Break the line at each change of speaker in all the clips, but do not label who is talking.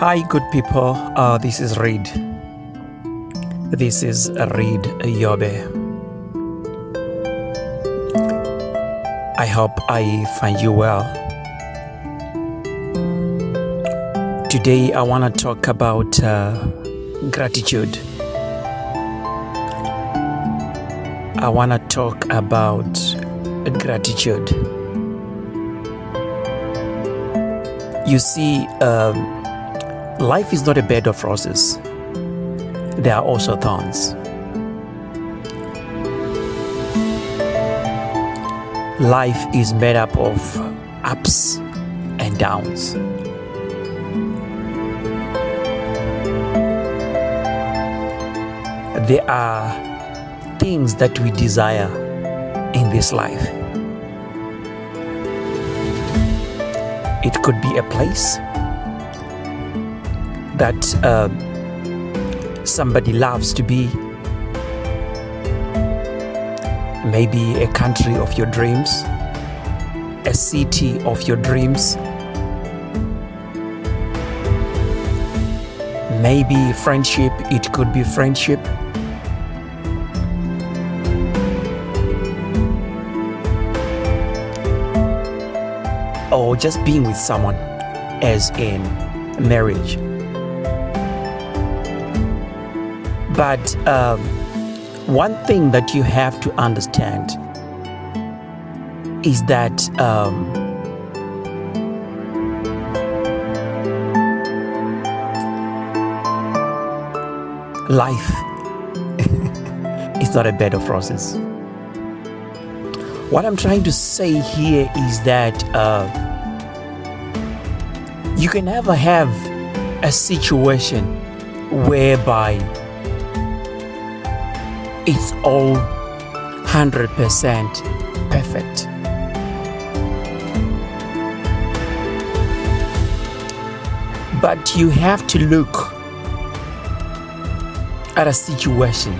Hi, good people. This is Reed. This is Reed Yobe. I hope I find you well. Today, I want to talk about gratitude. I want to talk about gratitude. You see, life is not a bed of roses. There are also thorns. Life is made up of ups and downs. There are things that we desire in this life. It could be a place that somebody loves to be, maybe a country of your dreams, a city of your dreams, maybe friendship. It could be friendship. Or just being with someone, as in marriage. But one thing that you have to understand is that life is not a bed of roses. What I'm trying to say here is that you can never have a situation whereby it's all 100% perfect. But you have to look at a situation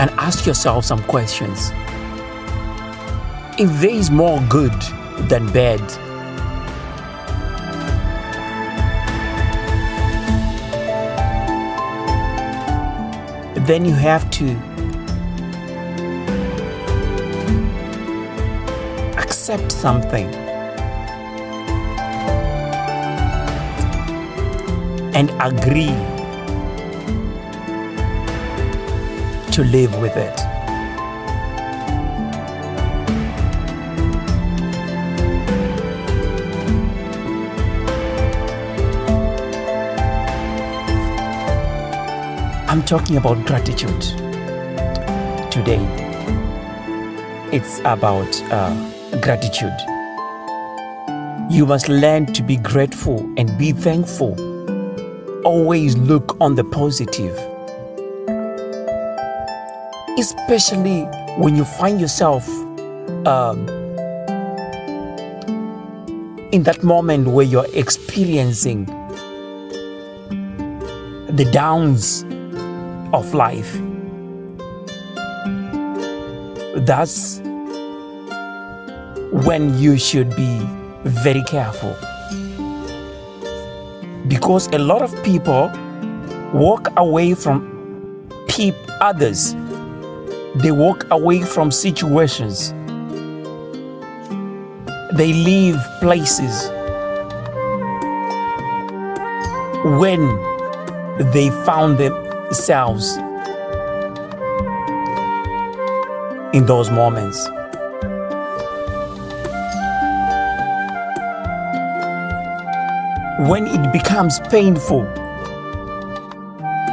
and ask yourself some questions. If there is more good than bad, then you have to accept something and agree to live with it. I'm talking about gratitude today. It's about gratitude. You must learn to be grateful and be thankful. Always look on the positive. Especially when you find yourself in that moment where you're experiencing the downs of life. That's when you should be very careful. Because a lot of people walk away from others. They walk away from situations. They leave places when they found themselves in those moments. When it becomes painful,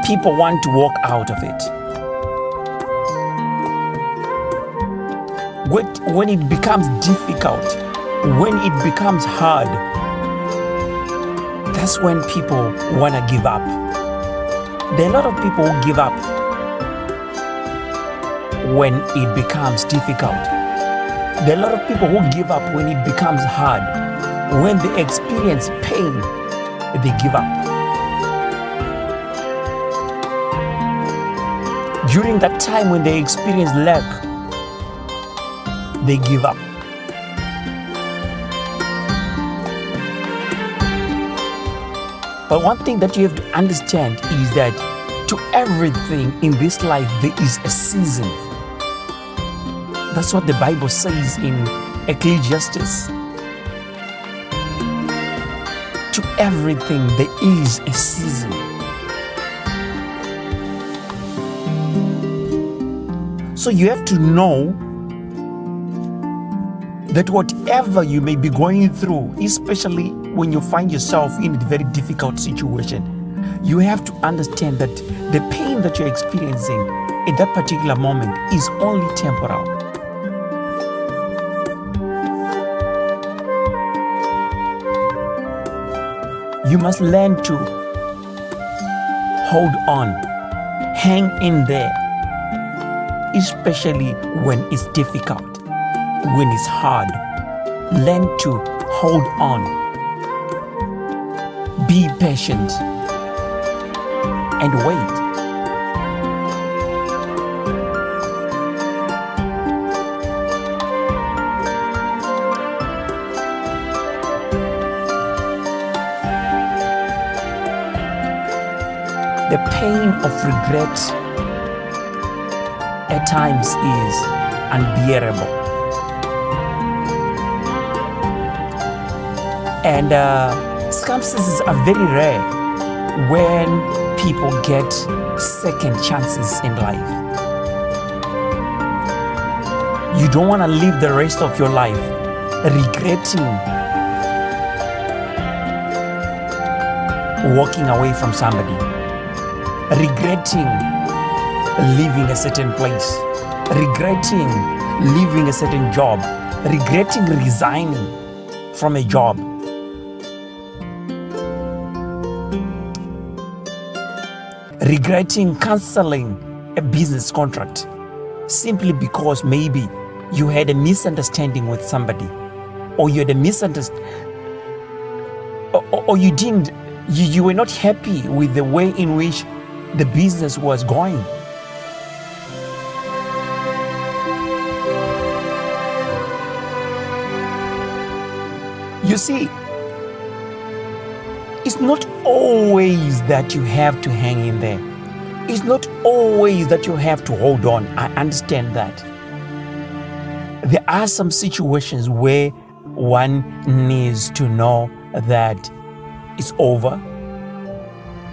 people want to walk out of it. When it becomes difficult, when it becomes hard, that's when people want to give up. There are a lot of people who give up when it becomes difficult. There are a lot of people who give up when it becomes hard. When they experience pain, they give up. During that time when they experience lack, they give up. But one thing that you have to understand is that to everything in this life, there is a season. That's what the Bible says in Ecclesiastes. To everything, there is a season. So you have to know that whatever you may be going through, especially when you find yourself in a very difficult situation, you have to understand that the pain that you're experiencing at that particular moment is only temporal. You must learn to hold on, hang in there, especially when it's difficult, when it's hard. Learn to hold on. Be patient and wait. The pain of regret at times is unbearable. And circumstances are very rare when people get second chances in life. You don't want to live the rest of your life regretting walking away from somebody, regretting leaving a certain place, regretting leaving a certain job, regretting resigning from a job. Regretting canceling a business contract simply because maybe you had a misunderstanding with somebody, or you had a misunderstanding, or you were not happy with the way in which the business was going. You see, it's not always that you have to hang in there. It's not always that you have to hold on. I understand that. There are some situations where one needs to know that it's over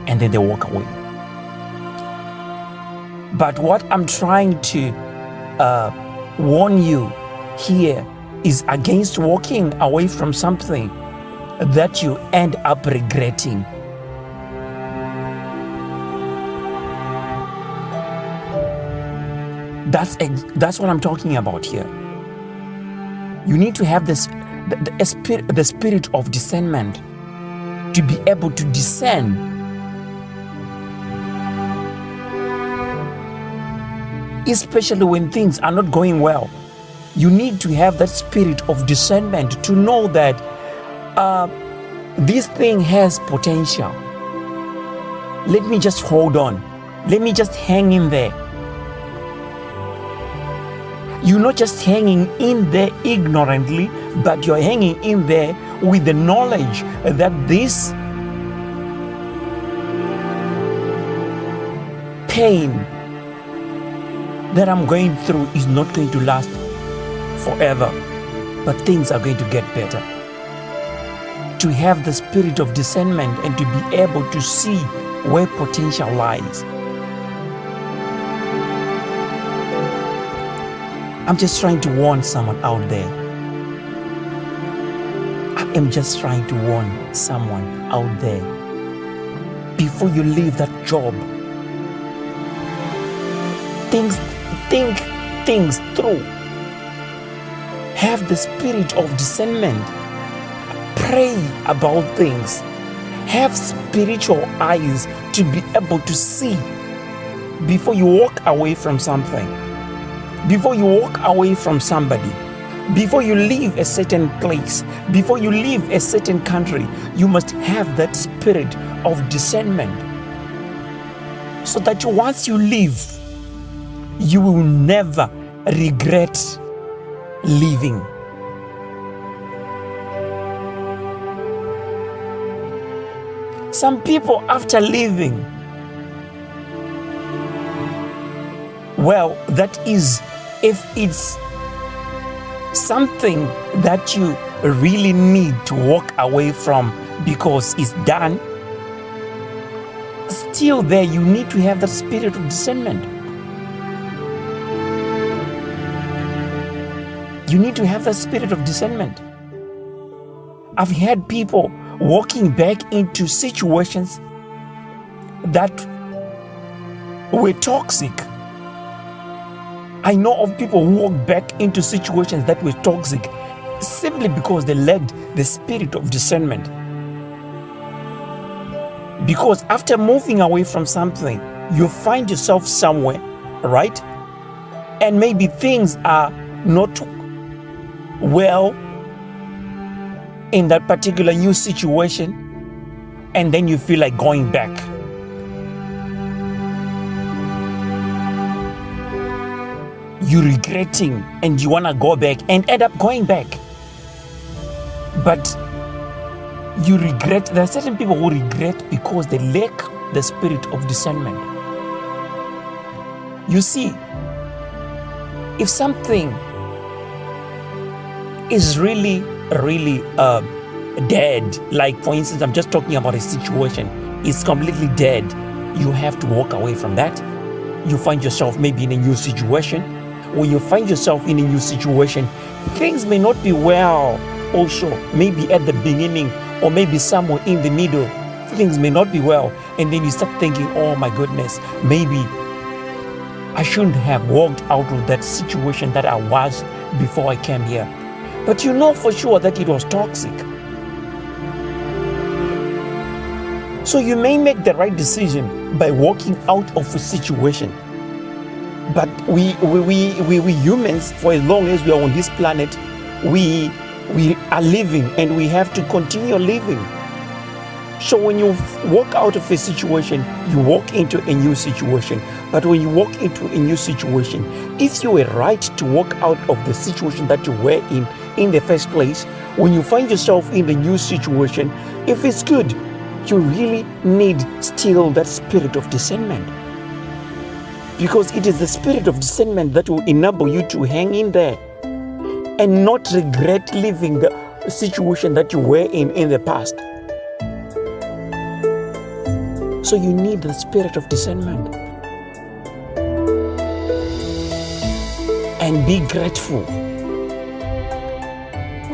and then they walk away. But what I'm trying to warn you here is against walking away from something that you end up regretting. That's what I'm talking about here. You need to have the spirit of discernment to be able to discern especially when things are not going well. You need to have that spirit of discernment to know that this thing has potential. Let me just hold on. Let me just hang in there. You're not just hanging in there ignorantly, but you're hanging in there with the knowledge that this pain that I'm going through is not going to last forever, but things are going to get better. To have the spirit of discernment and to be able to see where potential lies. I'm just trying to warn someone out there. I am just trying to warn someone out there. Before you leave that job, think things through. Have the spirit of discernment. Pray about things. Have spiritual eyes to be able to see before you walk away from something. Before you walk away from somebody, before you leave a certain place, before you leave a certain country, you must have that spirit of discernment so that once you leave, you will never regret leaving. Some people, after leaving, well, that is, if it's something that you really need to walk away from because it's done, still there you need to have that spirit of discernment. You need to have that spirit of discernment. I've had people walking back into situations that were toxic. I know of people who walk back into situations that were toxic simply because they lacked the spirit of discernment. Because after moving away from something, you find yourself somewhere, right? And maybe things are not well in that particular new situation, and then you feel like going back. You're regretting and you want to go back and end up going back. But you regret. There are certain people who regret because they lack the spirit of discernment. You see, if something is really dead, like for instance, I'm just talking about a situation, it's completely dead, you have to walk away from that. You find yourself maybe in a new situation. When you find yourself in a new situation, things may not be well also, maybe at the beginning or maybe somewhere in the middle, things may not be well. And then you start thinking, oh my goodness, maybe I shouldn't have walked out of that situation that I was before I came here. But you know for sure that it was toxic. So you may make the right decision by walking out of a situation. But we humans, for as long as we are on this planet, we are living and we have to continue living. So when you walk out of a situation, you walk into a new situation. But when you walk into a new situation, if you were right to walk out of the situation that you were in the first place, when you find yourself in the new situation, if it's good, you really need still that spirit of discernment. Because it is the spirit of discernment that will enable you to hang in there and not regret leaving the situation that you were in the past. So you need the spirit of discernment. And be grateful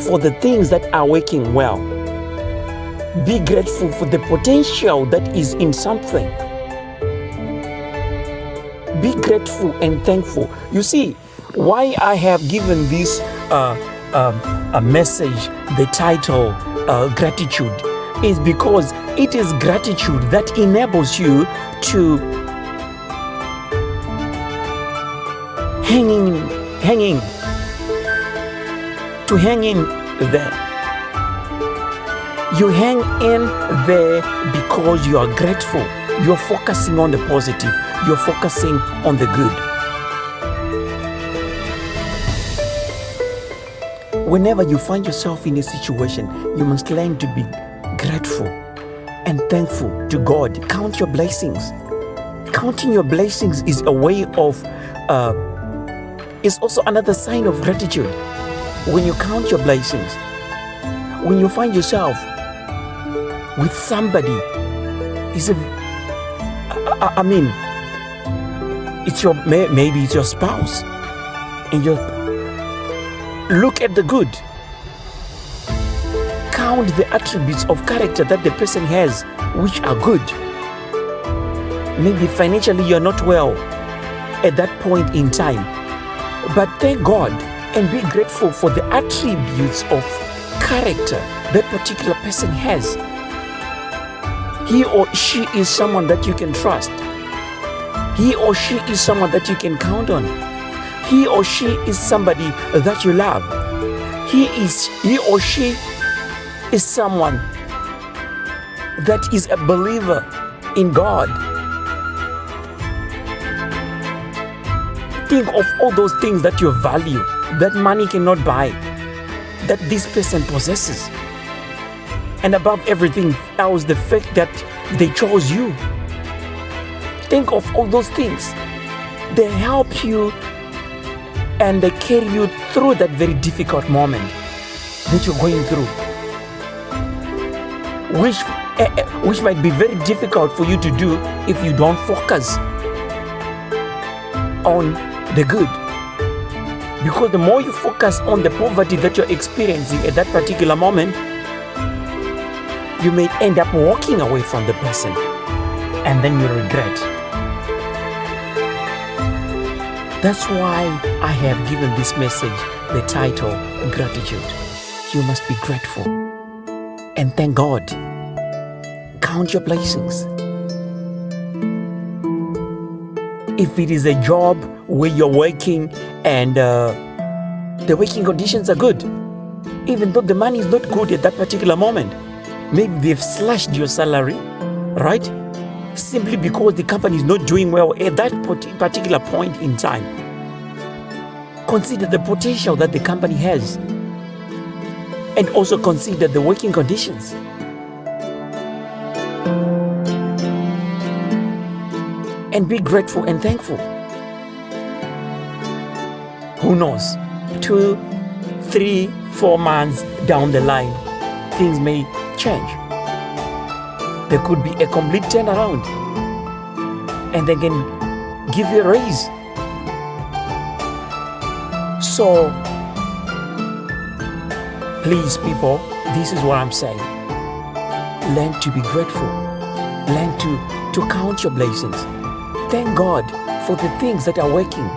for the things that are working well. Be grateful for the potential that is in something. Be grateful and thankful. You see, why I have given this a message, the title, gratitude, is because it is gratitude that enables you to hang in there. You hang in there because you are grateful. You're focusing on the positive. You're focusing on the good. Whenever you find yourself in a situation, you must learn to be grateful and thankful to God. Count your blessings. Counting your blessings is a way of, is also another sign of gratitude. When you count your blessings, when you find yourself with somebody, maybe it's your spouse, and you look at the good. Count the attributes of character that the person has, which are good. Maybe financially you're not well at that point in time, but thank God and be grateful for the attributes of character that particular person has. He or she is someone that you can trust. He or she is someone that you can count on. He or she is somebody that you love. He or she is someone that is a believer in God. Think of all those things that you value, that money cannot buy, that this person possesses. And above everything else, the fact that they chose you. Think of all those things. They help you and they carry you through that very difficult moment that you're going through, which might be very difficult for you to do if you don't focus on the good. Because the more you focus on the poverty that you're experiencing at that particular moment, you may end up walking away from the person and then you regret. That's why I have given this message the title, Gratitude. You must be grateful and thank God. Count your blessings. If it is a job where you're working and the working conditions are good, even though the money is not good at that particular moment, maybe they've slashed your salary, right? Simply because the company is not doing well at that particular point in time. Consider the potential that the company has and also consider the working conditions. And be grateful and thankful. Who knows? 2, 3, 4 months down the line, things may change. There could be a complete turnaround and they can give you a raise. So, please people, this is what I'm saying. Learn to be grateful. Learn to count your blessings. Thank God for the things that are working.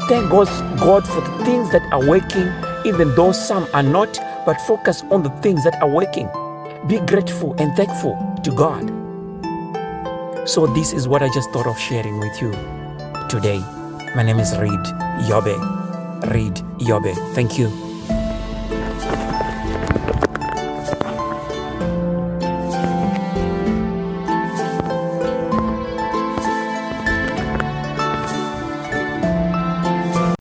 Thank God for the things that are working, even though some are not, but focus on the things that are working. Be grateful and thankful to God. So this is what I just thought of sharing with you today. My name is Reed Yobe. Reed Yobe. Thank you.